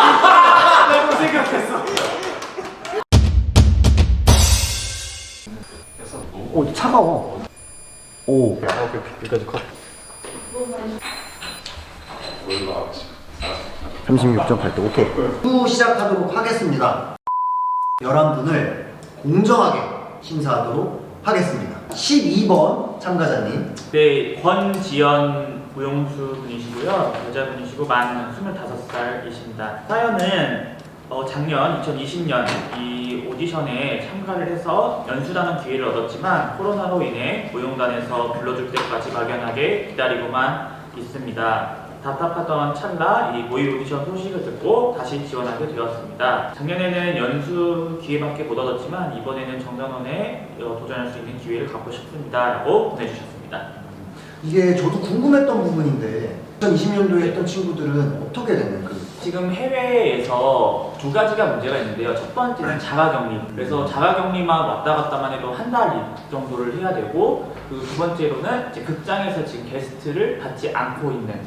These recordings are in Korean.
나도 생각했어. 오 차가워. 오. 여기까지 컷. 36.8도 오케이. 후 시작하도록 하겠습니다. 11분을 공정하게 심사하도록 하겠습니다. 12번 참가자님. 네, 권지연 무용수 분이시고요. 여자분이시고 만 25살이십니다. 사연은 작년 2020년 이 오디션에 참가를 해서 연수단원 기회를 얻었지만 코로나로 인해 무용단에서 불러줄 때까지 막연하게 기다리고만 있습니다. 답답하던 찰나 이 모의 오디션 소식을 듣고 다시 지원하게 되었습니다. 작년에는 연수 기회밖에 못 얻었지만 이번에는 정단원에 도전할 수 있는 기회를 갖고 싶습니다 라고 보내주셨습니다. 이게 저도 궁금했던 부분인데 2020년도에 했던 친구들은 어떻게 되는 지금 해외에서 두 가지가 문제가 있는데요. 첫 번째는 자가격리. 그래서 자가격리만 왔다 갔다만 해도 한 달 정도를 해야 되고, 그 두 번째로는 이제 극장에서 지금 게스트를 받지 않고 있는.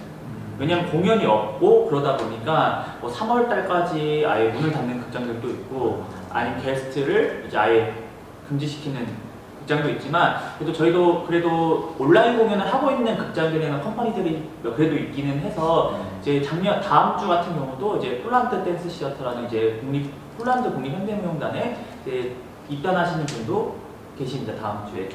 왜냐면 공연이 없고 그러다 보니까 뭐 3월 달까지 아예 문을 닫는 극장들도 있고, 아니면 게스트를 이제 아예 금지시키는 극장도 있지만, 그래도 저희도 그래도 온라인 공연을 하고 있는 극장들이나 컴퍼니들이 그래도 있기는 해서 이제 다음 주 같은 경우도 이제 폴란드 댄스 시어터라는 이제 폴란드 국립현대무용단에 이제 입단하시는 분도 계십니다. 다음 주에.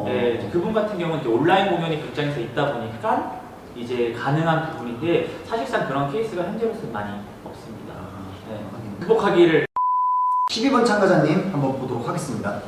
네, 그분 같은 경우는 이제 온라인 공연이 극장에서 있다 보니까 이제 가능한 부분인데 사실상 그런 케이스가 현재로서는 많이 없습니다. 네, 극복하기를. 12번 참가자님 한번 보도록 하겠습니다.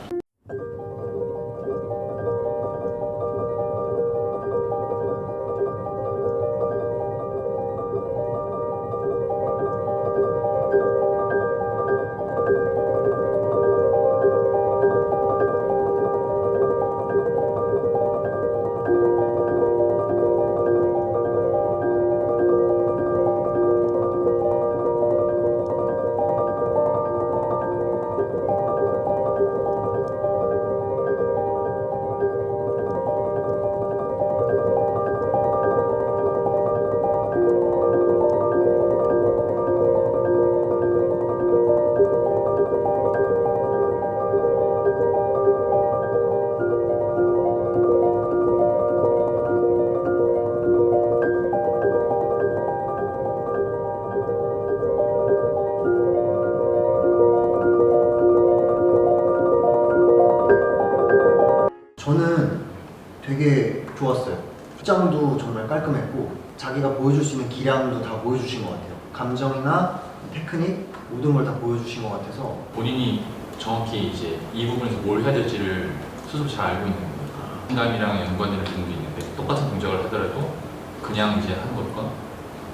저는 되게 좋았어요. 복장도 정말 깔끔했고 자기가 보여줄 수 있는 기량도 다 보여주신 것 같아요. 감정이나 테크닉 모든 걸 다 보여주신 것 같아서 본인이 정확히 이제 이 부분에서 뭘 해야 될지를 스스로 잘 알고 있는 거예요. 자신감이랑 연관되는 부분도 있는데 똑같은 동작을 하더라도 그냥 이제 하는 것과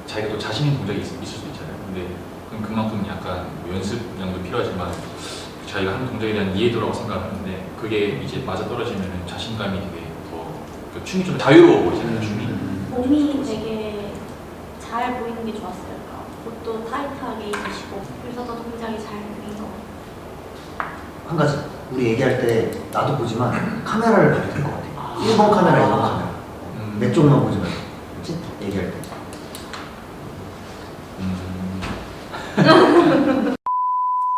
자기가 또 자신 있는 동작이 있을 수도 있잖아요. 근데 그럼 그만큼 약간 뭐 연습량도 필요하지만 자기가 하는 동작에 대한 이해도라고 생각을 하는데 그게 이제 맞아 떨어지면 자신감이 되게 더 춤이 좀 자유로워 보이잖아요. 춤이. 몸이 되게 잘 보이는 게 좋았어요. 옷도 타이트하게 입으시고 그래서 더 동작이 잘 보인 것 같아요. 한 가지 우리 얘기할 때 나도 보지만 카메라를 봐도 될 것 같아. 1번 카메라, 2번 카메라 내 쪽만 보지 말고 그치? 얘기할 때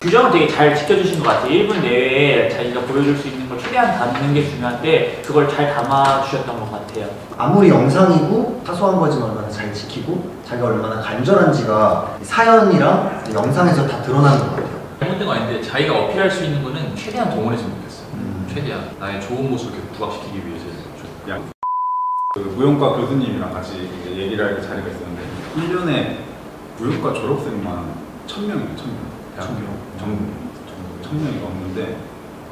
규정은 되게 잘 지켜주신 것 같아요. 1분 내외에 자기가 보여줄 수 있는 걸 최대한 담는 게 중요한데 그걸 잘 담아주셨던 것 같아요. 아무리 영상이고 사소한 거지만 얼마나 잘 지키고 자기가 얼마나 간절한지가 사연이랑 영상에서 다 드러나는 것 같아요. 잘못된 거 아닌데 자기가 어필할 수 있는 거는 최대한 동원했으면 좋겠어요. 최대한 나의 좋은 모습을 이렇게 부각시키기 위해서. 그 무용과 교수님이랑 같이 이제 얘기를 할 자리가 있었는데 1년에 무용과 졸업생만 1000명이에요. 1000명. 전국 1000명이 넘는데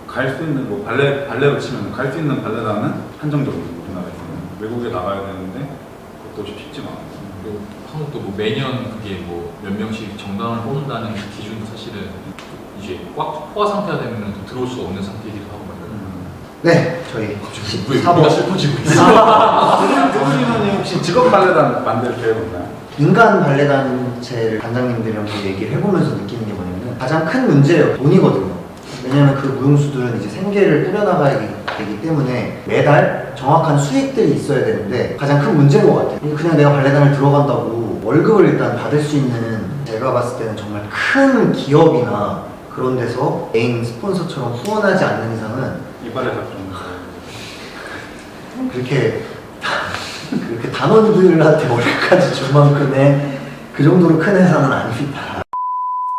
갈 수 있는 뭐 발레로 치면 갈 수 있는 발레단은 한정적으로 우리나라에서는 외국에 나가야 되는데 그것도 쉽지가 않아요. 그리고 한국도 뭐 매년 그게 뭐 몇 명씩 정당을 뽑는다는 그 기준도 사실은 이제 꽉 포화 상태가 되면 들어올 수 없는 상태이기도 하고 말이에요. 네, 저희 왜 우리가 4번 슬퍼지고 있어? 교수님은 혹시 직업 발레단 만들 계획 없나요? 인간 발레단체를 단장님들이랑 얘기를 해보면서 느끼는 게 뭐냐면 가장 큰 문제예요. 돈이거든요. 왜냐면 그 무용수들은 이제 생계를 꾸려나가야 되기 때문에 매달 정확한 수익들이 있어야 되는데 가장 큰 문제인 것 같아요. 그냥 내가 발레단을 들어간다고 월급을 일단 받을 수 있는 제가 봤을 때는 정말 큰 기업이나 그런 데서 메인 스폰서처럼 후원하지 않는 이상은 이빨에 잡좀 그렇게 단원들한테 머리까지 줄 만큼의 그 정도로 큰 회사는 아닙니다.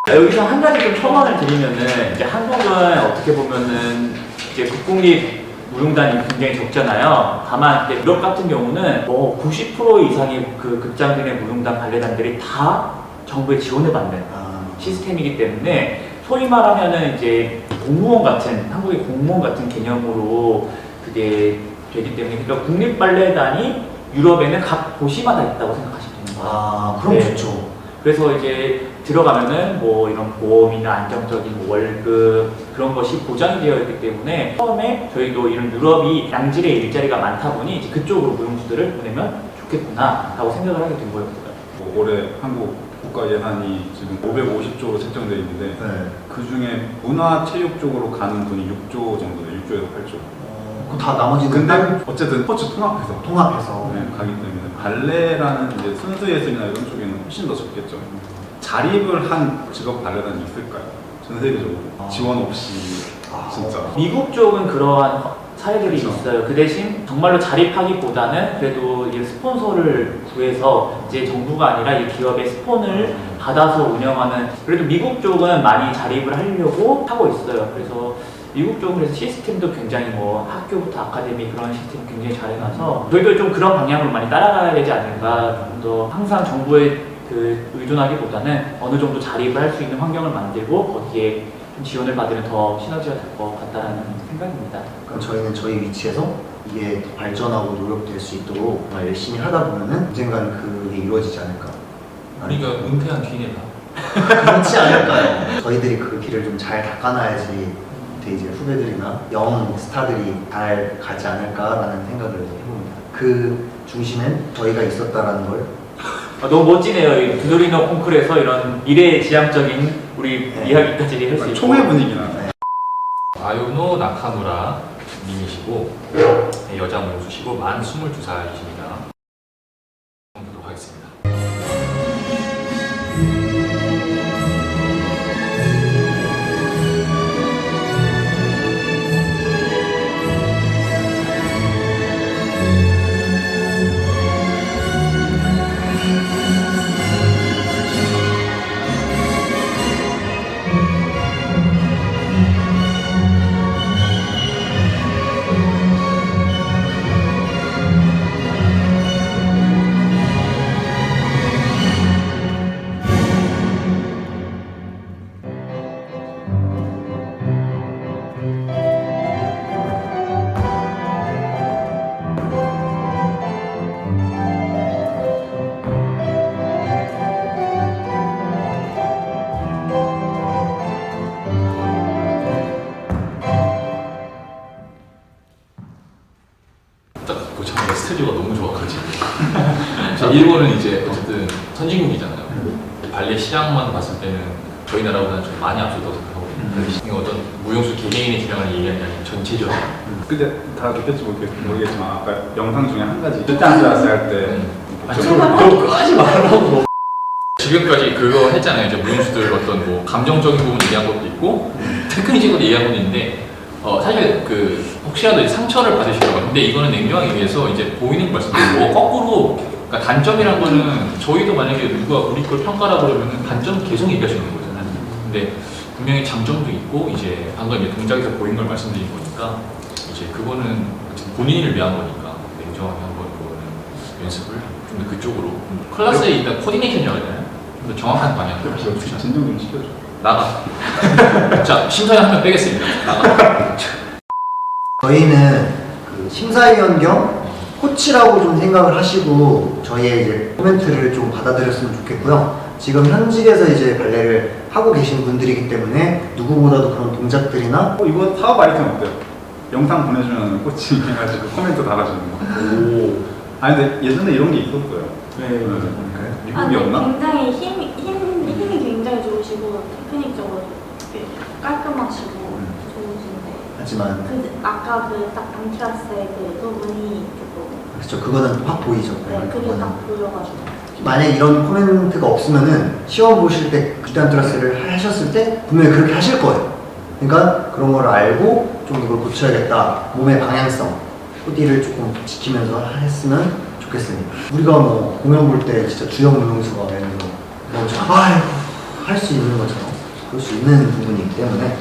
여기서 한 가지 좀 첨언을 드리면은 이제 한국은 어떻게 보면은 이제 국공립 무용단이 굉장히 적잖아요. 다만 이제 유럽 같은 경우는 뭐 90% 이상의 그 극장들의 무용단 발레단들이 다 정부의 지원을 받는 시스템이기 때문에 소위 말하면은 이제 공무원 같은 한국의 공무원 같은 개념으로 그게 되기 때문에 그러니까 국립 발레단이 유럽에는 각 도시마다 있다고 생각하시면 되는 거예요. 그럼 네. 좋죠. 그래서 이제 들어가면은 뭐 이런 보험이나 안정적인 뭐 월급 그런 것이 보장이 되어 있기 때문에 처음에 저희도 이런 유럽이 양질의 일자리가 많다 보니 이제 그쪽으로 무용수들을 보내면 좋겠구나라고 생각을 하게 된 거였어요. 뭐 올해 한국 국가 예산이 지금 550조로 책정되어 있는데 네. 그 중에 문화체육 쪽으로 가는 돈이 6조 정도 돼요. 6조에서 8조. 그럼 다 나머지는 근데 어쨌든 스포츠 통합해서 통합해서 가기 때문에 발레라는 이제 순수 예술이나 이런 쪽에는 훨씬 더 적겠죠. 자립을 한 직업 발레단이 있을까요? 전 세계적으로 지원 없이 진짜. 미국 쪽은 그러한 사례들이 그렇죠. 있어요. 그 대신 정말로 자립하기보다는 그래도 이제 스폰서를 구해서 이제 정부가 아니라 이 기업의 스폰을 받아서 운영하는 그래도 미국 쪽은 많이 자립을 하려고 하고 있어요. 그래서 미국 쪽은 그래서 시스템도 굉장히 뭐 학교부터 아카데미 그런 시스템 굉장히 잘 해놔서 저희도 좀 그런 방향으로 많이 따라가야 되지 않을까. 좀 더 항상 정부의 그 의존하기보다는 어느 정도 자립을 할 수 있는 환경을 만들고 거기에 좀 지원을 받으면 더 시너지가 될 것 같다라는 생각입니다. 그럼 저희는 저희 위치에서 이게 더 발전하고 노력될 수 있도록 정말 열심히 하다 보면은 언젠가는 그게 이루어지지 않을까. 우리가 은퇴한 뒤에다. 그렇지 않을까요? 저희들이 그 길을 좀 잘 닦아놔야지 이제 후배들이나 영 스타들이 잘 가지 않을까라는 생각을 해봅니다. 그 중심엔 저희가 있었다라는 걸 너무 멋지네요. 이 두드리노 콩쿨에서 이런 미래지향적인 우리 네. 이야기까지 할 수 있고. 총회 분위기나. 아요노 나카무라 님이시고 여자 무용수시고 만 22살이십니다. 보도록 하겠습니다. 딱 도착하니까 스튜디오가 너무 좋아가지고 일본은 이제 어쨌든 선진국이잖아요. 발레 시장만 봤을 때는 저희 나라보다는 좀 많이 앞섰다고 생각하거든요. 이게 어떤 무용수 개개인의 주량을 얘기하는 게 아니라 전체적으로. 근데 다 느꼈지 모르겠지만 아까 영상 중에 한 가지 그때 앉아서 할때 그거 하지 말라고. 지금까지 그거 했잖아요. 이제 무용수들 어떤 뭐 감정적인 부분 얘기한 것도 있고 테크닉적으로 얘기한 것도 있는데 사실 그 혹시라도 이제 상처를 받으시려고 하는데 이거는 냉정하게 얘기해서 이제 보이는 걸 말씀드리고 거꾸로 그러니까 단점이란 거는 저희도 만약에 누가 우리 걸 평가라고 그러면 단점 계속 얘기할 수 있는 거잖아요. 근데 분명히 장점도 있고 이제 방금 이제 동작에서 보인 걸 말씀드린 거니까 이제 그거는 본인을 위한 거니까 냉정하게 한번 그거는 연습을 좀 더 그쪽으로 클래스에 일단 코디네이션이라고 해야 되나요? 좀 더 정확한 방향으로 진정 좀 시켜줘. 나가. 자, 심사위 한 명 빼겠습니다. 나가. 저희는 그 심사위원 겸 코치라고 좀 생각을 하시고 저희의 이제 코멘트를 좀 받아들였으면 좋겠고요. 지금 현직에서 이제 발레를 하고 계신 분들이기 때문에 누구보다도 그런 동작들이나 이거 사업 아이템 어때요? 영상 보내주면 코칭 해가지고 코멘트 달아주는 거. 오. 아니 근데 예전에 이런 게 있었어요. 네. 미국이었나? 굉장히 힘이 굉장히 좋으시고 테크닉적으로 되게 깔끔하시고 좋으신데 하지만 아까 그 딱 안티라스의 그 부분이 조금 그렇죠. 그거는 확 보이죠. 그게 그거는. 딱 보여가지고 만약 이런 코멘트가 없으면은 시험 보실 때 극단 트러스를 하셨을 때 분명히 그렇게 하실 거예요. 그러니까 그런 걸 알고 좀 이걸 고쳐야겠다. 몸의 방향성, 코디를 조금 지키면서 했으면 좋겠습니다. 우리가 뭐 공연 볼 때 진짜 주역 무용수가 예를 들어 할 수 있는 것처럼 그럴 수 있는 부분이기 때문에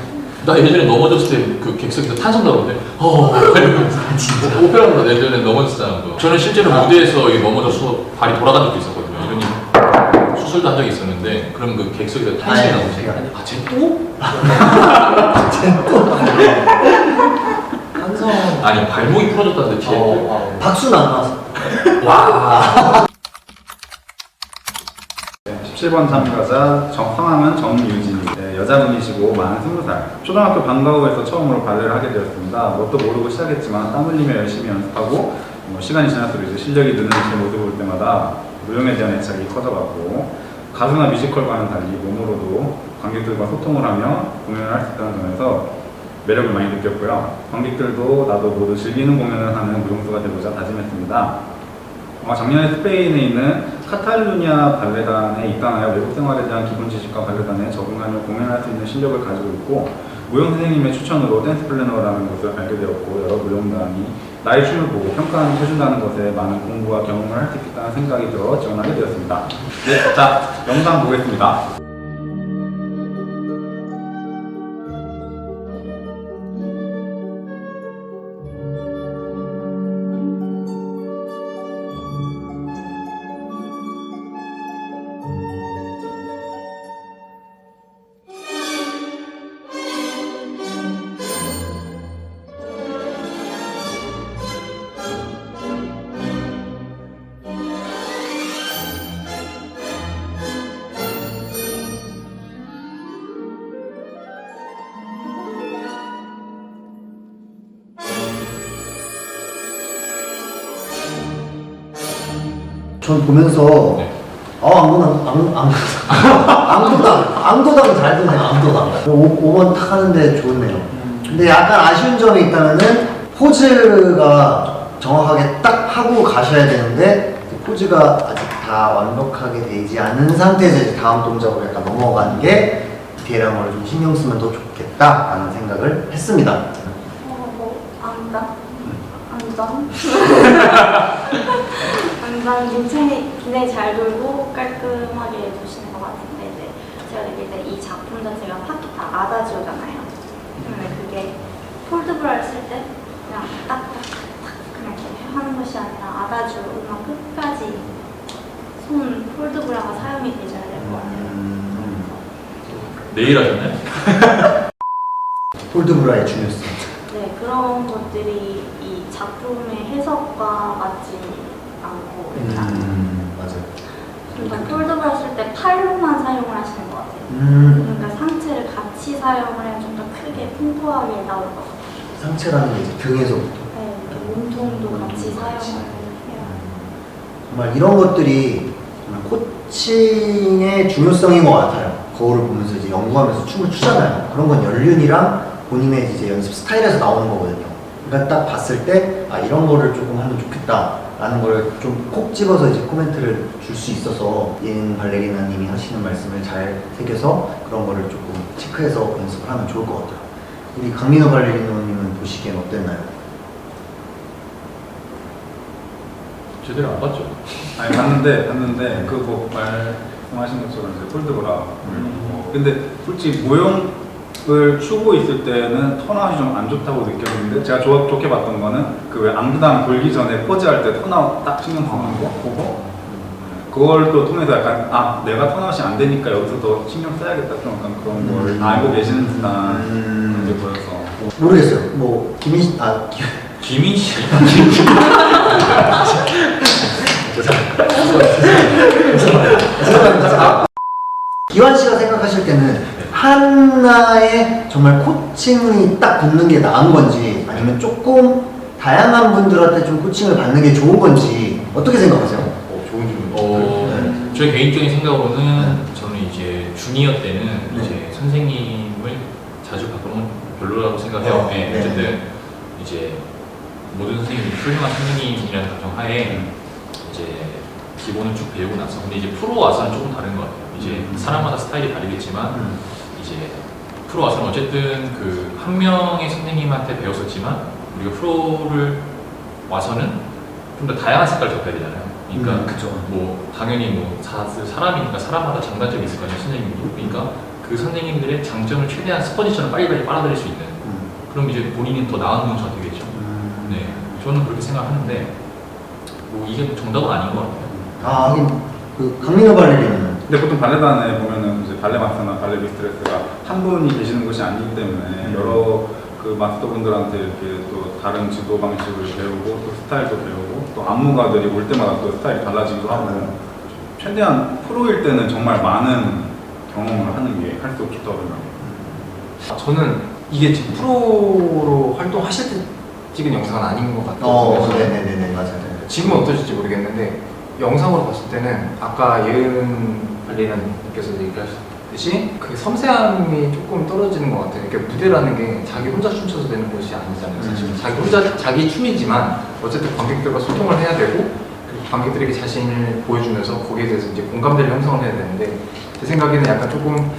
나 예전에 넘어졌을 때 그 객석에서 탄성 나오는데 이러면서 진짜 오페라로 예전에 넘어졌잖아. 저는 실제로 무대에서 넘어져서 발이 돌아간 적도 있었거든요. 이런 수술도 한 적이 있었는데 그럼 그 객석에서 탄성이 아니, 나오지. 아니, 아, 쟤 또? 한성 아니 발목이 부러졌다는데 쟤. 박수는 안 나왔어. 와. 17번 참가자 성함은 정유진이 여자분이시고 만 20살 초등학교 방과후에서 처음으로 발레를 하게 되었습니다. 뭣도 모르고 시작했지만 땀 흘리며 열심히 연습하고 시간이 지날수록 이제 실력이 느는 제 모습을 볼 때마다 무용에 대한 애착이 커져갔고 가수나 뮤지컬과는 달리 몸으로도 관객들과 소통을 하며 공연을 할 수 있다는 점에서 매력을 많이 느꼈고요. 관객들도 나도 모두 즐기는 공연을 하는 무용수가 되고자 다짐했습니다. 작년에 스페인에 있는 카탈루냐 발레단에 입단하여 외국 생활에 대한 기본 지식과 발레단에 적응하며 공연할 수 있는 실력을 가지고 있고 무용 선생님의 추천으로 댄스 플래너라는 것을 알게 되었고 여러 무용단이 나의 춤을 보고 평가를 해준다는 것에 많은 공부와 경험을 할 수 있겠다는 생각이 들어 지원하게 되었습니다. 네, 자 영상 보겠습니다. 전 보면서 네. 앙도당 잘 드네요. 앙도당 5번 탁 하는데 좋네요. 근데 약간 아쉬운 점이 있다면은 포즈가 정확하게 딱 하고 가셔야 되는데 그 포즈가 아직 다 완벽하게 되지 않은 상태에서 이제 다음 동작으로 약간 넘어가는 게 디테일한 걸 좀 신경 쓰면 더 좋겠다라는 생각을 했습니다. 안장 굉장히 잘 돌고 깔끔하게 도시는 것 같은데 이제 제가 느낄 때 이 작품 자체가 파트 다 아다지오잖아요. 그러면 그게 폴드브라를 쓸 때 그냥 딱딱딱딱 그냥 이렇게 하는 것이 아니라 아다지오 음악 끝까지 손 폴드브라가 사용이 되셔야 될 것 같아요. 내일 하셨나요? 폴드브라의 중요성. 네, 그런 것들이 이 작품의 해석과 맞지 않고 일단 맞아요. 좀 더 폴드브라 쓸 때 팔로만 사용을 하시는 것 같아요. 그러니까 상체를 같이 사용을 해야 좀 더 크게 풍부하게 나올 것 같아요. 상체라는 게 이제 등에서부터. 네, 이렇게 몸통도 같이 사용을 해요. 정말 이런 것들이 정말 코칭의 중요성인 것 같아요. 거울을 보면서 이제 연구하면서 춤을 추잖아요. 그런 건 연륜이랑 본인의 이제 연습 스타일에서 나오는 거거든요. 그러니까 딱 봤을 때 이런 거를 조금 하면 좋겠다라는 걸 좀 콕 집어서 이제 코멘트를 줄 수 있어서 예능 발레리나님이 하시는 말씀을 잘 새겨서 그런 거를 조금 체크해서 연습을 하면 좋을 것 같아요. 우리 강민호 발레리나님은 보시기엔 어땠나요? 제대로 안 봤죠. 아니 봤는데 그 뭐 말씀하신 것처럼 이제 폴드브라. 근데 솔직히 무용을 추고 있을 때는 턴아웃이 좀 안 좋다고 느꼈는데 제가 좋게 봤던 거는 그 왜 앙드당 돌기 전에 포즈할 때 턴아웃 딱 신경 쓰는 거 보고 그걸 또 통해서 약간 내가 턴아웃이 안 되니까 여기서 더 신경 써야겠다 좀 약간 그런 걸 알고 계시는 듯한 게 보여서 모르겠어요. 뭐 김민 씨, 김인 씨. 기환 씨가 생각하실 때는 하나의 정말 코칭이 딱 붙는 게 나은 건지 아니면 조금 다양한 분들한테 좀 코칭을 받는 게 좋은 건지 어떻게 생각하세요? 좋은 질문. 저의 개인적인 생각으로는 저는 이제 주니어 때는 이제 선생님을 자주 바꾸는 건 별로라고 생각해요. 어쨌든 이제 모든 선생님이 훌륭한 선생님이라는 가정하에 이제 기본을 쭉 배우고 나서 근데 이제 프로 와서는 조금 다른 것 같아요. 이제 사람마다 스타일이 다르겠지만 이제 프로 와서는 어쨌든 그 한 명의 선생님한테 배웠었지만 우리가 프로를 와서는 좀 더 다양한 색깔을 접해야 되잖아요. 그러니까 그쵸. 뭐 당연히 뭐 사람이니까 사람마다 장단점이 있을 거 아니에요, 선생님도. 그러니까 그 선생님들의 장점을 최대한 스펀지처럼 빨리빨리 빨아들일 수 있는. 그럼 이제 본인이 더 나은 문수가 되겠죠. 네, 저는 그렇게 생각하는데 뭐 이게 정답은 아닌 것 같아요. 아, 하긴 그 강민호 발레리는 근데 보통 발레단에 보면은 이제 발레 마스터나 발레 미스트레스가 한 분이 계시는 것이 아니기 때문에 여러 그 마스터분들한테 이렇게 또 다른 지도 방식을 배우고 또 스타일도 배우고 또 안무가들이 올 때마다 또 스타일이 달라지기도 하고 최대한 프로일 때는 정말 많은 경험을 하는 게 할수록 좋다고 생각해요. 저는 이게 지금 프로로 활동하실 때 찍은 영상은 아닌 것 같아요. 네네네네, 맞아요. 지금은 어떠실지 모르겠는데 영상으로 봤을 때는 아까 예은 발레리나님께서 얘기하셨듯이 그 섬세함이 조금 떨어지는 것 같아요. 그러니까 무대라는 게 자기 혼자 춤춰서 되는 것이 아니잖아요. 사실 자기 혼자 자기 춤이지만 어쨌든 관객들과 소통을 해야 되고 그리고 관객들에게 자신을 보여주면서 거기에 대해서 이제 공감대를 형성을 해야 되는데 제 생각에는 약간 조금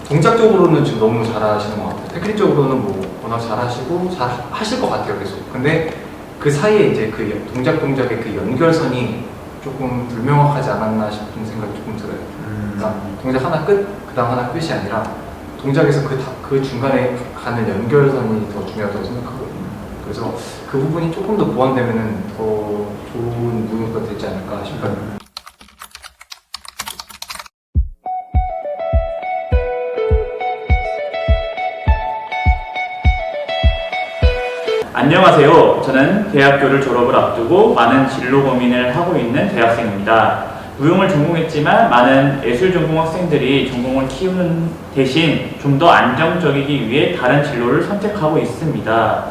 동작적으로는 지금 너무 잘하시는 것 같아요. 테크닉적으로는 뭐 워낙 잘하시고 잘 하실 것 같아요. 계속. 근데 그 사이에 이제 그 동작의 그 연결선이 조금 불명확하지 않았나 싶은 생각이 조금 들어요. 그러니까 동작 하나 끝, 그 다음 하나 끝이 아니라 동작에서 그 중간에 가는 연결선이 더 중요하다고 생각하거든요. 그래서 그 부분이 조금 더 보완되면 더 좋은 무용수가 되지 않을까 싶어요. 안녕하세요. 저는 대학교를 졸업을 앞두고 많은 진로 고민을 하고 있는 대학생입니다. 무용을 전공했지만 많은 예술 전공 학생들이 전공을 키우는 대신 좀 더 안정적이기 위해 다른 진로를 선택하고 있습니다.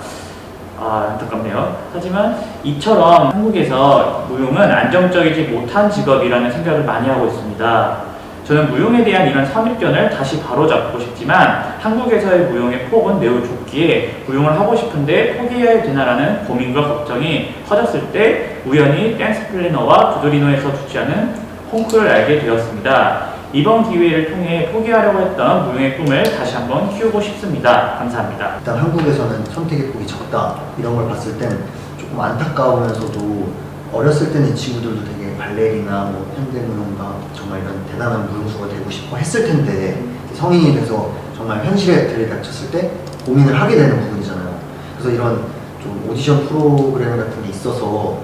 안타깝네요. 하지만 이처럼 한국에서 무용은 안정적이지 못한 직업이라는 생각을 많이 하고 있습니다. 저는 무용에 대한 이런 선입견을 다시 바로잡고 싶지만 한국에서의 무용의 폭은 매우 좁기에 무용을 하고 싶은데 포기해야 되나라는 고민과 걱정이 커졌을 때 우연히 댄스 플래너와 구도리노에서 주최하는 콩쿠르를 알게 되었습니다. 이번 기회를 통해 포기하려고 했던 무용의 꿈을 다시 한번 키우고 싶습니다. 감사합니다. 일단 한국에서는 선택의 폭이 적다 이런 걸 봤을 땐 조금 안타까우면서도 어렸을 때는 이 친구들도 되게 발레리나 뭐 현대무용가 정말 이런 대단한 무용수가 되고 싶어 했을 텐데 성인이 돼서 정말 현실에 들이닥쳤을 때 고민을 하게 되는 부분이잖아요. 그래서 이런 좀 오디션 프로그램 같은 게 있어서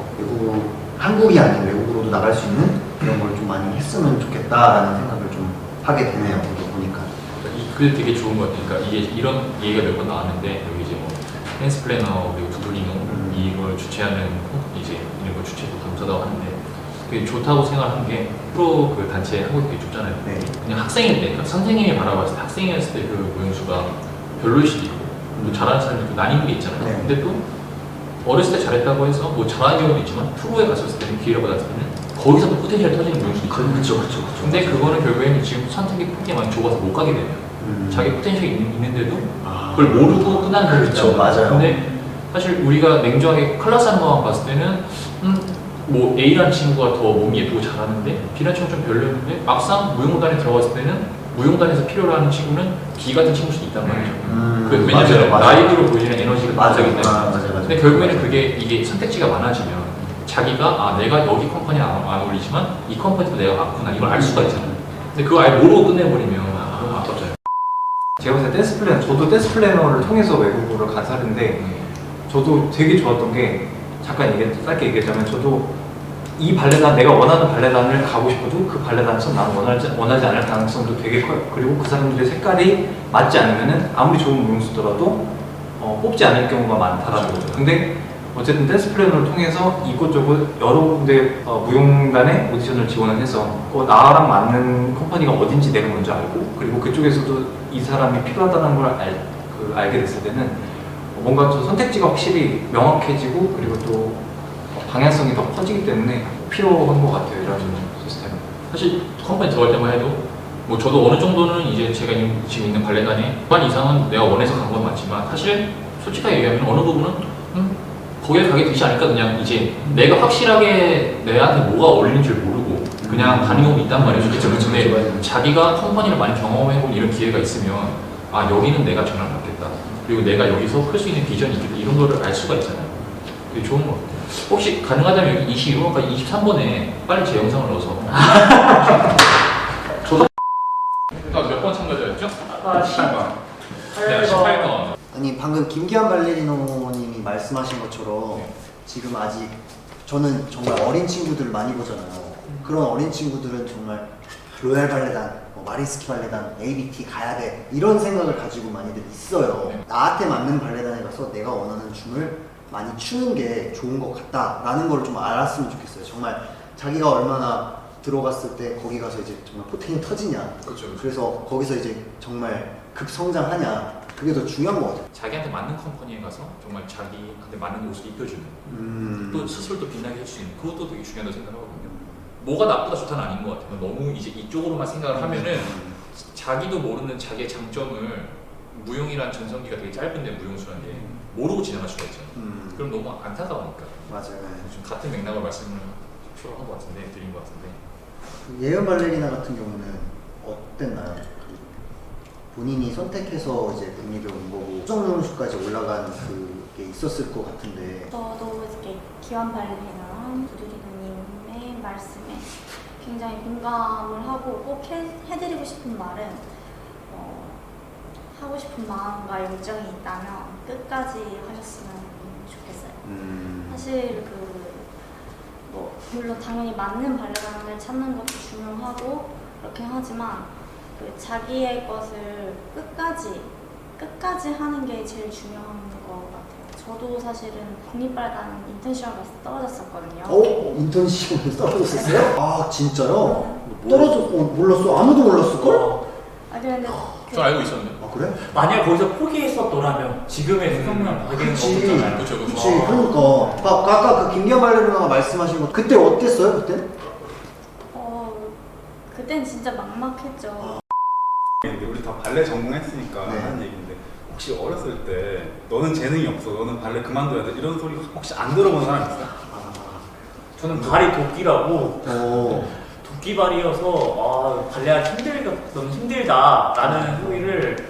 한국이 아닌 외국으로도 나갈 수 있는 이런 걸 좀 많이 했으면 좋겠다라는 생각을 좀 하게 되네요. 이거 보니까. 그게 되게 좋은 것 같아요. 그러니까 이게 이런 얘기가 몇 번 나왔는데 여기 이제 뭐 댄스 플래너 그리고 두드리노 이걸 주최하는 이제 이런 걸 주최도 감사하다고 하는데 되게 좋다고 생각한 게 프로 그 단체 한국에 되게 좁잖아요. 네. 그냥 학생일 때, 그러니까 선생님이 바라봤을 때 학생이었을 때 그 무용수가 별로일 수도 있고 또 잘하는 사람이 있고 난임들이 있잖아요. 네. 근데 또 어렸을 때 잘했다고 해서 뭐 잘하는 경우도 있지만 프로에 갔을 때는 기회를 받았을 때는 거기서 또 포텐셜이 터지는 무용수도 있잖아요. 그렇죠. 근데 그거는 결국에는 지금 선택의 폭이 많이 좁아서 못 가게 되네요. 자기 포텐셜이 있는데도 그걸 모르고 끝나는 경우도 그렇죠, 있잖아요. 맞아요. 근데 사실 우리가 냉정하게 클래스 하는 것만 봤을 때는 뭐 A라는 친구가 더 몸이 예쁘고 잘하는데 B라는 친구가 좀 별로였는데 막상 무용단에 들어갔을 때는 무용단에서 필요로 하는 친구는 B 같은 친구일 수도 있단 말이죠. 왜냐면 라이브로 보여지는 에너지가 다르기 때문에. 맞아요. 근데 결국에는 이게 선택지가 많아지면 자기가 내가 여기 컴퍼니에 안 어울리지만 이 컴퍼니도 내가 맞구나 이걸 알 수가 있잖아요. 근데 그거 아예 모르고 끝내버리면 너무 아깝잖아요. 제가 봤을 때 댄스 플래너, 저도 댄스 플래너를 통해서 외국으로 간 사례인데 저도 되게 좋았던 게 잠깐 짧게 얘기하자면 저도 이 발레단, 내가 원하는 발레단을 가고 싶어도 그 발레단에서 나는 원하지 않을 가능성도 되게 커요. 그리고 그 사람들의 색깔이 맞지 않으면은 아무리 좋은 무용수더라도 뽑지 않을 경우가 많다라는 거죠. 근데 어쨌든 댄스 플래너를 통해서 이곳저곳 여러 군데 무용단에 오디션을 지원을 해서 나랑 맞는 컴퍼니가 어딘지 내가 먼저 알고 그리고 그쪽에서도 이 사람이 필요하다는 걸 알게 됐을 때는 뭔가 좀 선택지가 확실히 명확해지고 그리고 또 방향성이 더 커지기 때문에 필요한 것 같아요. 이런 시스템. 사실 컴퍼니 들어갈 때만 해도 뭐 저도 어느 정도는 이제 제가 지금 있는 발레단에 반 이상은 내가 원해서 간 건 맞지만 사실 솔직하게 얘기하면 어느 부분은 거기에 가게 되지 않을까. 그냥 이제 내가 확실하게 내한테 뭐가 어울리는 줄 모르고 그냥 가는 경우도 있단 말이죠. 그쵸, 그쵸, 근데 맞아요. 자기가 컴퍼니를 많이 경험해본 이런 기회가 있으면 아 여기는 내가 전화를 받겠다. 그리고 내가 여기서 클 수 있는 비전이 있겠다. 이런 거를 알 수가 있잖아요. 되게 좋은 것 같아요. 혹시 가능하다면 여기 22번과 23번에 빨리 제 영상을 넣어서 저도 몇 번 참가자였죠? 아까 18번. 네, 18번. 아니 방금 김기환 발레리노님이 말씀하신 것처럼 지금 아직 저는 정말 어린 친구들을 많이 보잖아요. 그런 어린 친구들은 정말 로얄 발레단, 뭐 마린스키 발레단, ABT 가야 돼 이런 생각을 가지고 많이들 있어요. 네. 나한테 맞는 발레단에 가서 내가 원하는 춤을 많이 추는 게 좋은 것 같다라는 걸 좀 알았으면 좋겠어요. 정말 자기가 얼마나 들어갔을 때 거기 가서 이제 정말 포텐이 터지냐. 그렇죠. 그래서 거기서 이제 정말 급성장하냐. 그게 더 중요한 것 같아요. 자기한테 맞는 컴퍼니에 가서 정말 자기한테 맞는 옷을 입혀주는 또 스스로 빛나게 할 수 있는 그것도 되게 중요하다고 생각하거든요. 뭐가 나쁘다 좋다는 아닌 것 같아요. 너무 이제 이쪽으로만 생각을 하면은 자기도 모르는 자기의 장점을 무용이란 전성기가 되게 짧은데 무용수라는 게 모르고 지나갈 수가 있잖아요. 그럼 너무 안타까우니까. 맞아요. 좀 같은 맥락을 말씀을 한 것 같은데 드린 것 같은데. 그 예은 발레리나 같은 경우는 어땠나요? 그 본인이 선택해서 이제 국립에 온 거고 수정용수까지 올라간 그게 있었을 것 같은데 저도 이렇게 기완 발레리나랑 부두리노님의 말씀에 굉장히 공감을 하고 꼭 해드리고 싶은 말은 하고 싶은 마음과 열정이 있다면 끝까지 하셨으면 좋겠어요. 사실 뭐 물론 당연히 맞는 발레단을 찾는 것도 중요하고 그렇긴 하지만 그 자기의 것을 끝까지 하는 게 제일 중요한 것 같아요. 저도 사실은 국립발레단 인턴시험에서 떨어졌었거든요. 인턴시험에서 떨어졌었어요? 아 진짜요? 몰랐어. 아무도 몰랐을걸? 그런데 저 알고 있었는데. 아 그래? 만약 거기서 포기했었더라면 지금의 수성명 가게는 그치. 없었잖아요. 그쵸, 그쵸. 그치. 그러니까 아까 그 김기환 발레리나가 말씀하신 거 그때 어땠어요? 그때? 그땐 진짜 막막했죠. 근데 우리 다 발레 전공했으니까 네. 하는 얘기인데 혹시 어렸을 때 너는 재능이 없어, 너는 발레 그만둬야 돼 이런 소리 혹시 안 들어본 사람 있어요? 저는 발이 도끼라고 오. 도끼발이어서 발레가 너무 힘들다라는 소리를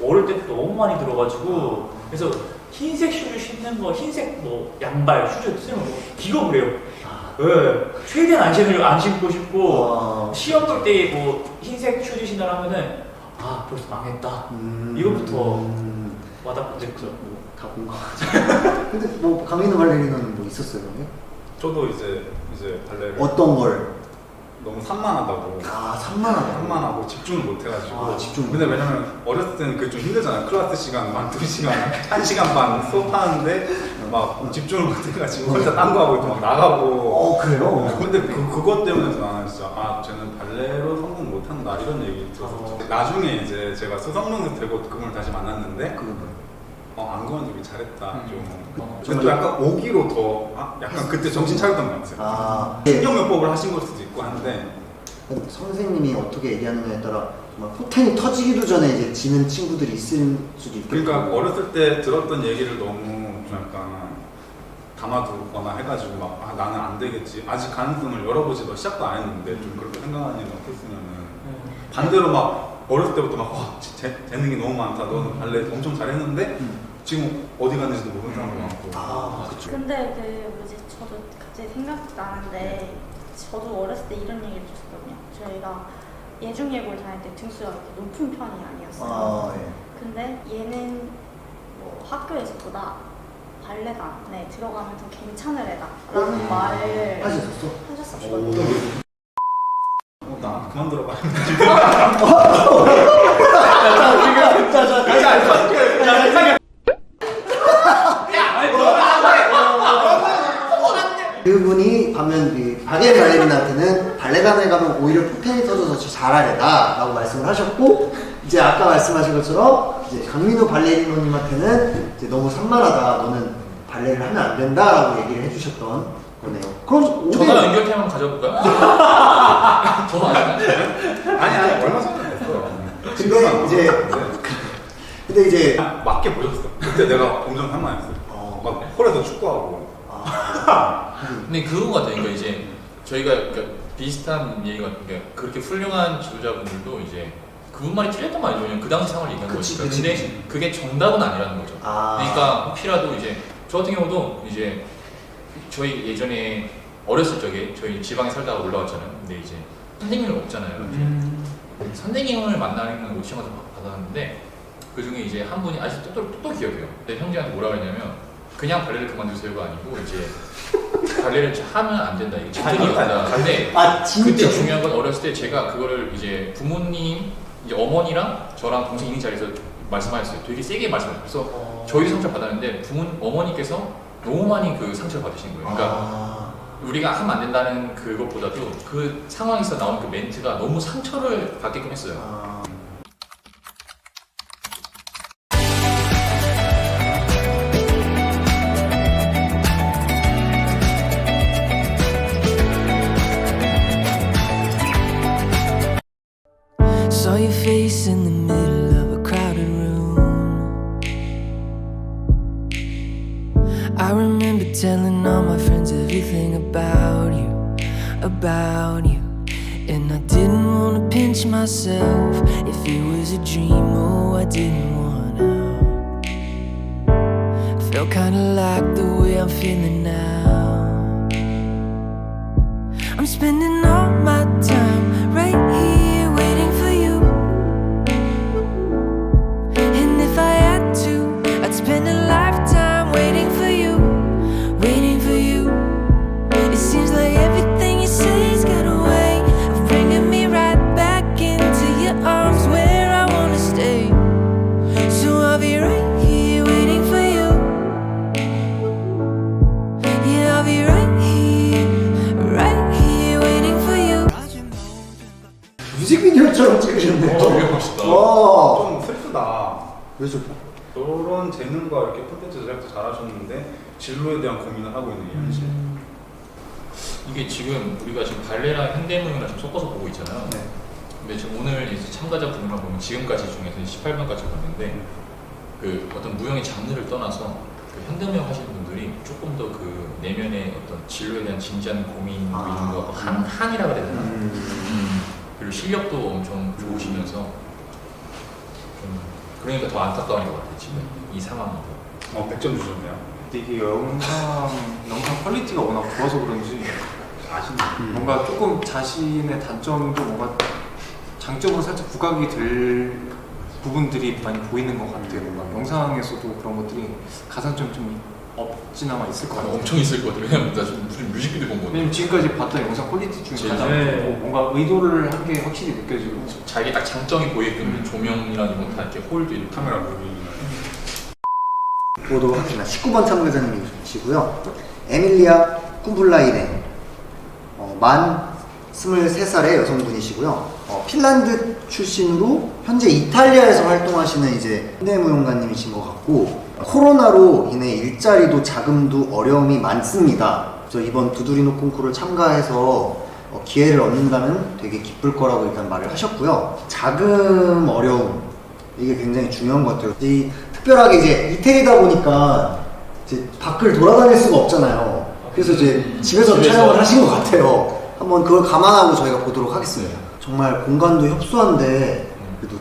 어릴 때부터 너무 많이 들어가지고 그래서 흰색 슈즈 신는 거, 흰색 뭐 양발, 슈즈 쓰는 거 기겁을 해요. 네. 최대한 안 신고 싶고 시험 볼 때 뭐 흰색 슈즈 신으라 하면은 벌써 망했다. 이거부터 와닿겠죠. 다 공감하죠. 근데 뭐 강민호 발레리나는 뭐 있었어요? 그러면? 저도 이제 발레를 어떤 걸? 너무 산만하다고 산만하다. 집중을 못 해가지고 집중. 근데 왜냐면 어렸을 때는 그게 좀 힘들잖아요. 클래스 시간 막 2시간, 1시간 반 수업하는데 막 집중을 못 해가지고 혼자 딴 거 하고 막 나가고 그래요? 근데 그것 때문에 나는 진짜 쟤는 발레로 성공 못한다 이런 얘기 들었었죠. 나중에 이제 제가 수성명에서 되고 그분을 다시 만났는데 그건 뭐예요? 안 그만두길 잘했다 좀. 저는 근데 약간 오기로 더 약간 그때 정신 차렸던 것 같아요. 네. 신경요법을 하신 걸 수도 있고 한데 선생님이 어떻게 얘기하느냐에 따라 정말 포텐이 터지기도 전에 이제 지는 친구들이 있을 수도 있고. 그러니까 어렸을 때 들었던 얘기를 너무 좀 약간 담아두거나 해가지고 막 나는 안 되겠지 아직 가능성을 열어보지도 시작도 안 했는데 좀 그렇게 생각하는 일이 없었으면은 반대로 막 어렸을 때부터 막 재능이 너무 많다 너는 발레 엄청 잘했는데 지금 어디 갔는지도 모르는 사람도 많고. 그쵸. 근데 저도 갑자기 생각나는데 저도 어렸을 때 이런 얘기를 들었거든요. 저희가 예중예고를 다닐 때 등수가 그렇게 높은 편이 아니었어요. 예. 근데 얘는 뭐 학교에서보다 발레단에 들어가면 더 괜찮을 애다라는 말을 하셨었거든요. 나 그만 들어봐. 그분이 반면 그 박예은 발레리나한테는 발레단에 가면 오히려 포텐이 터져서 잘하려다 라고 말씀을 하셨고 이제 아까 말씀하신 것처럼 이제 강민호 발레리노님한테는 이제 너무 산만하다 너는 발레를 하면 안 된다 라고 얘기를 해주셨던 거네요. 그럼 전화 연결 한번 가져볼까요? 전화 안 하나요? 아니 얼마 전에 됐어. 근데 이제 맞게 보였어. 그때 내가 엄청 산만했어. 막 홀에서 축구하고. 근데 그런 것 같아요. 그러니까 이제 저희가 그러니까 비슷한 얘기가 그러니까 그렇게 훌륭한 지도자분들도 이제 그분 말이 틀렸던 거 아니죠. 그냥 그 당시 상황을 얘기한 그치, 거니까. 그치, 근데 그치. 그게 정답은 아니라는 거죠. 아. 그러니까 혹시라도 이제 저 같은 경우도 이제 저희 예전에 어렸을 적에 저희 지방에 살다가 올라왔잖아요. 근데 이제 선생님이 없잖아요. 이제 선생님을 만나는 오디션을 받았는데 그 중에 이제 한 분이 아직도 또 기억해요. 근데 형제한테 뭐라 그랬냐면 그냥 발레를 그만두세요가 아니고 이제 발레를 하면 안 된다. 이게 집중이 없다. 근데 아 진짜. 그때 중요한 건 어렸을 때 제가 그거를 이제 부모님, 이제 어머니랑 저랑 동생 있는 자리에서 말씀하셨어요. 되게 세게 말씀하셨어요. 그래서 저희도 상처를 받았는데 어머니께서 너무 많이 그 상처를 받으신 거예요. 그러니까 아. 우리가 하면 안 된다는 그것보다도 그 상황에서 나온 그 멘트가 너무 상처를 받게끔 했어요. 아. Saw your face in the middle of a crowded room. I remember telling all my friends everything about you. And I didn't want to pinch myself if it was a dream. Oh, I didn't wanna. Felt kinda like the way I'm feeling now. I'm spending all my time right here waiting for you. And if I had to, I'd spend a lifetime waiting for you, waiting for you. It seems like everything you say's got a way of bringing me right back into your arms where I wanna stay. So I'll be right here waiting for you. Yeah, I'll be right here waiting for you. 뮤직비디오처럼 찍으셨네요. 되게 멋있다. 와. 좀 슬프다. 왜 슬퍼? 저런 재능과 이렇게 콘텐츠 제작도 잘하셨는데 진로에 대한 고민을 하고 있는 이 현실. 이게 지금 우리가 지금 발레랑 현대무용이랑 좀 섞어서 보고 있잖아요. 네. 근데 지금 오늘 이제 참가자 분만 보면 지금까지 중에서 18번까지 봤는데 그 어떤 무용의 장르를 떠나서 그 현대무용 하시는 분들이 조금 더 그 내면의 어떤 진로에 대한 진지한 고민도 있는 것 같고 한이라 그래야 되나? 그리고 실력도 엄청 좋으시면서 그러니까 더 안타까운 것 같아요 지금 이 상황이. 100점 주셨네요. 이게 영상 퀄리티가 워낙 좋아서 그런지 아시네. 뭔가 조금 자신의 단점도 뭔가 장점으로 살짝 부각이 될 부분들이 많이 보이는 것 같아요. 뭔가 영상에서도 그런 것들이 가산점이 좀 없지나마 있을 것 같아요. 엄청 있을 것 같아요. 왜냐면 나 지금 무슨 뮤직비디오 본 거거든. 왜냐면 지금까지 봤던 영상 퀄리티 중에 제일 가장 네. 뭔가 의도를 한 게 확실히 느껴지고 자기 딱 장점이 보이게끔 조명이랑 이런 다 이렇게 홀도 이렇게 카메라 무빙이나. 보도록 하겠습니다. 19번 참가자님이시고요. 에밀리아 쿰플라이네. 만 23살의 여성분이시고요. 핀란드 출신으로 현재 이탈리아에서 활동하시는 이제 현대무용가님이신 것 같고, 코로나로 인해 일자리도 자금도 어려움이 많습니다. 그래서 이번 두드리노 콩쿠르를 참가해서 기회를 얻는다면 되게 기쁠 거라고 일단 말을 하셨고요. 자금 어려움, 이게 굉장히 중요한 것 같아요. 특별하게 이제 이태리다 보니까 이제 밖을 돌아다닐 수가 없잖아요. 그래서 이제 집에서 촬영을 하신 것 같아요. 한번 그걸 감안하고 저희가 보도록 하겠습니다. 정말 공간도 협소한데 그래도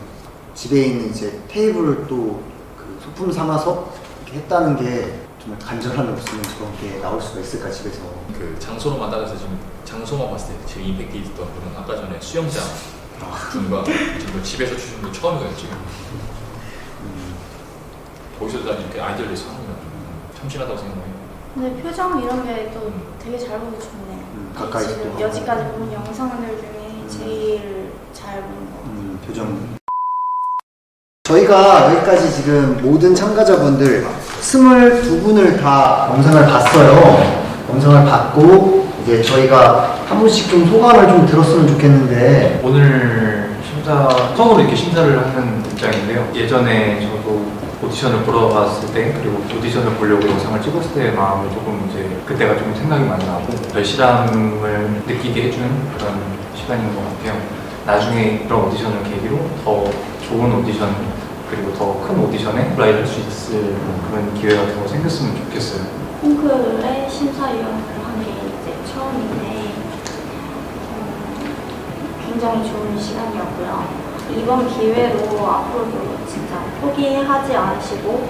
집에 있는 이제 테이블을 또 그 소품 삼아서 이렇게 했다는 게 정말 간절함이 없으면 저런 게 나올 수가 있을까 집에서. 그 장소로만 따져서 지금 장소만 봤을 때 제일 임팩트 있었던 분은 아까 전에 수영장 분과 지금 집에서 주신 분 처음이거든요 지금. 거기서 다 이렇게 아이디어를 내서 하는 거 참신하다고 생각해요. 근데 표정 이런 게 또 되게 잘 보기 좋네요. 가까이서 지금 또 여지까지 본 영상들 중에 제일 잘 본 거. 표정. 저희가 여기까지 지금 모든 참가자분들 22분을 다 영상을 봤어요. 영상을 봤고 이제 저희가 한 분씩 좀 소감을 좀 들었으면 좋겠는데. 오늘 처음으로 이렇게 심사를 하는 입장인데요. 예전에 저도 오디션을 보러 갔을 때 그리고 오디션을 보려고 영상을 찍었을 때의 마음이 조금 이제 그때가 좀 생각이 많이 나고 결실함을 느끼게 해주는 그런 시간인 것 같아요. 나중에 그런 오디션을 계기로 더 좋은 오디션 그리고 더 큰 오디션에 플라이 할 수 있을 그런 기회가 더 생겼으면 좋겠어요. 콩쿠르의 심사위원을 한 게 이제 처음인데 굉장히 좋은 시간이었고요. 이번 기회로 앞으로도 진짜 포기하지 않으시고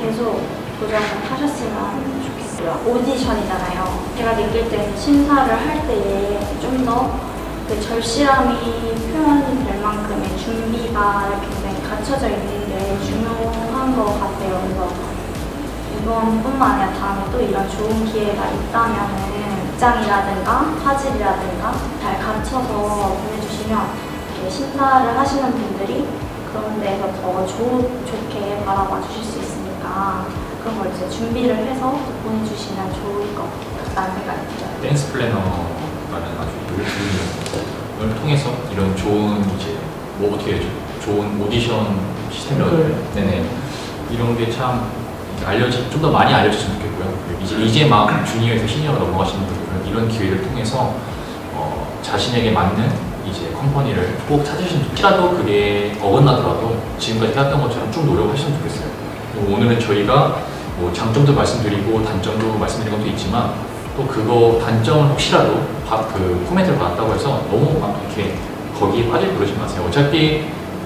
계속 도전을 하셨으면 좋겠어요. 오디션이잖아요. 제가 느낄 때는 심사를 할 때에 좀 더 그 절실함이 표현이 될 만큼의 준비가 굉장히 갖춰져 있는 게 중요한 것 같아요. 그래서 이번뿐만 아니라 다음에 또 이런 좋은 기회가 있다면은 입장이라든가 화질이라든가 잘 갖춰서 보내주시면 이렇게 심사를 하시는 분들이 그런 데서 더 좋게 바라봐 주실 수 있으니까 그런 걸 이제 준비를 해서 보내주시면 좋을 것 같다는 생각이 들어요. 댄스 플래너라는 아주 노력을 통해서 이런 좋은 이제 뭐 어떻게 좋은 오디션 시스템을 네네 이런 게 참 좀 더 많이 알려졌으면 좋겠고요. 이제 막 주니어에서 시니어로 넘어가시는 분들은 이런 기회를 통해서 자신에게 맞는 이제 컴퍼니를 꼭 찾으시면 혹시라도 그게 어긋나더라도 지금까지 해왔던 것처럼 쭉 노력하시면 좋겠어요. 그리고 오늘은 저희가 뭐 장점도 말씀드리고 단점도 말씀드린 것도 있지만 또 그거 단점을 혹시라도 그 코멘트를 받았다고 해서 너무 막 이렇게 거기에 빠질 그러지 마세요. 어차피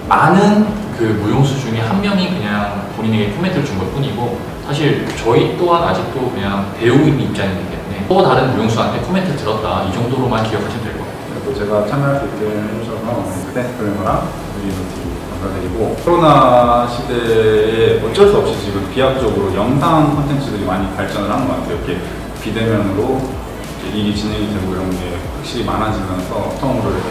많은 그 무용수 중에 한 명이 그냥 본인에게 코멘트를 준 것 뿐이고 사실 저희 또한 아직도 그냥 배우인 입장이기 때문에 또 다른 무용수한테 코멘트 들었다 이 정도로만 기억하시면 될 것 같아요. 그리고 제가 참여할 수 있게 해주셔서 댄스 플래너랑 유니버티 감사드리고 코로나 시대에 어쩔 수 없이 지금 비약적으로 영상 콘텐츠들이 많이 발전을 한 것 같아요. 이렇게 비대면으로 이제 일이 진행이 되고 이런 게 확실히 많아지면서 처음으로 이렇게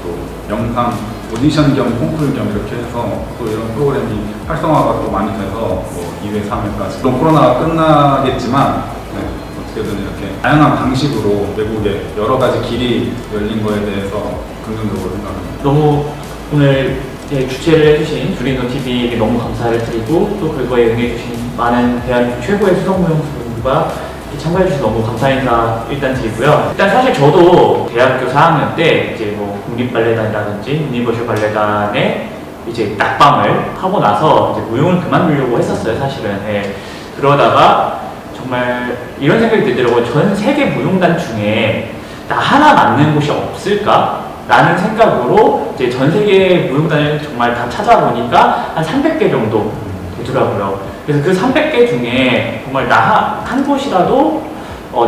또 영상 오디션 겸 콩쿠르 겸 이렇게 해서 또 이런 프로그램이 활성화가 또 많이 돼서 뭐 2회, 3회까지 물론 코로나가 끝나겠지만 네, 어떻게든 이렇게 다양한 방식으로 외국에 여러 가지 길이 열린 거에 대해서 긍정적으로 생각합니다. 너무 오늘 주최를 해주신 두린노 TV에게 너무 감사를 드리고 또 그거에 응해주신 많은 대한민국 최고의 수성무용수분들과 참가해주셔서 너무 감사 인사 일단 드리고요. 일단 사실 저도 대학교 4학년 때 이제 뭐 국립발레단이라든지 유니버셜 발레단에 이제 낙방을 하고 나서 이제 무용을 그만두려고 했었어요, 사실은. 예. 그러다가 정말 이런 생각이 들더라고요. 전 세계 무용단 중에 나 하나 맞는 곳이 없을까? 라는 생각으로 이제 전 세계 무용단을 정말 다 찾아보니까 한 300개 정도 되더라고요. 그래서 그 300개 중에 정말 나 한 곳이라도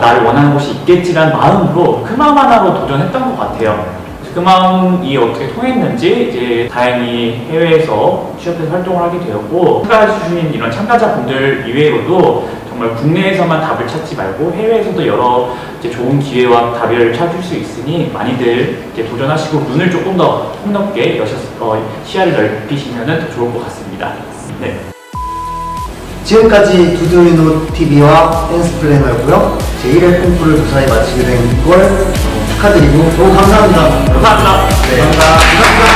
나를 원하는 곳이 있겠지라는 마음으로 그 마음 하나로 도전했던 것 같아요. 그래서 그 마음이 어떻게 통했는지 이제 다행히 해외에서 취업해서 활동을 하게 되었고 참가해주신 이런 참가자분들 이외로도 정말 국내에서만 답을 찾지 말고 해외에서도 여러 이제 좋은 기회와 답을 찾을 수 있으니 많이들 이제 도전하시고 눈을 조금 더 폭넓게 시야를 넓히시면 더 좋을 것 같습니다. 네. 지금까지 두드리노 TV와 댄스 플래너였고요. 제1회 콩쿠르를 무사히 마치게 된 걸 축하드리고 너무 감사합니다. 감사합니다. 네, 감사합니다.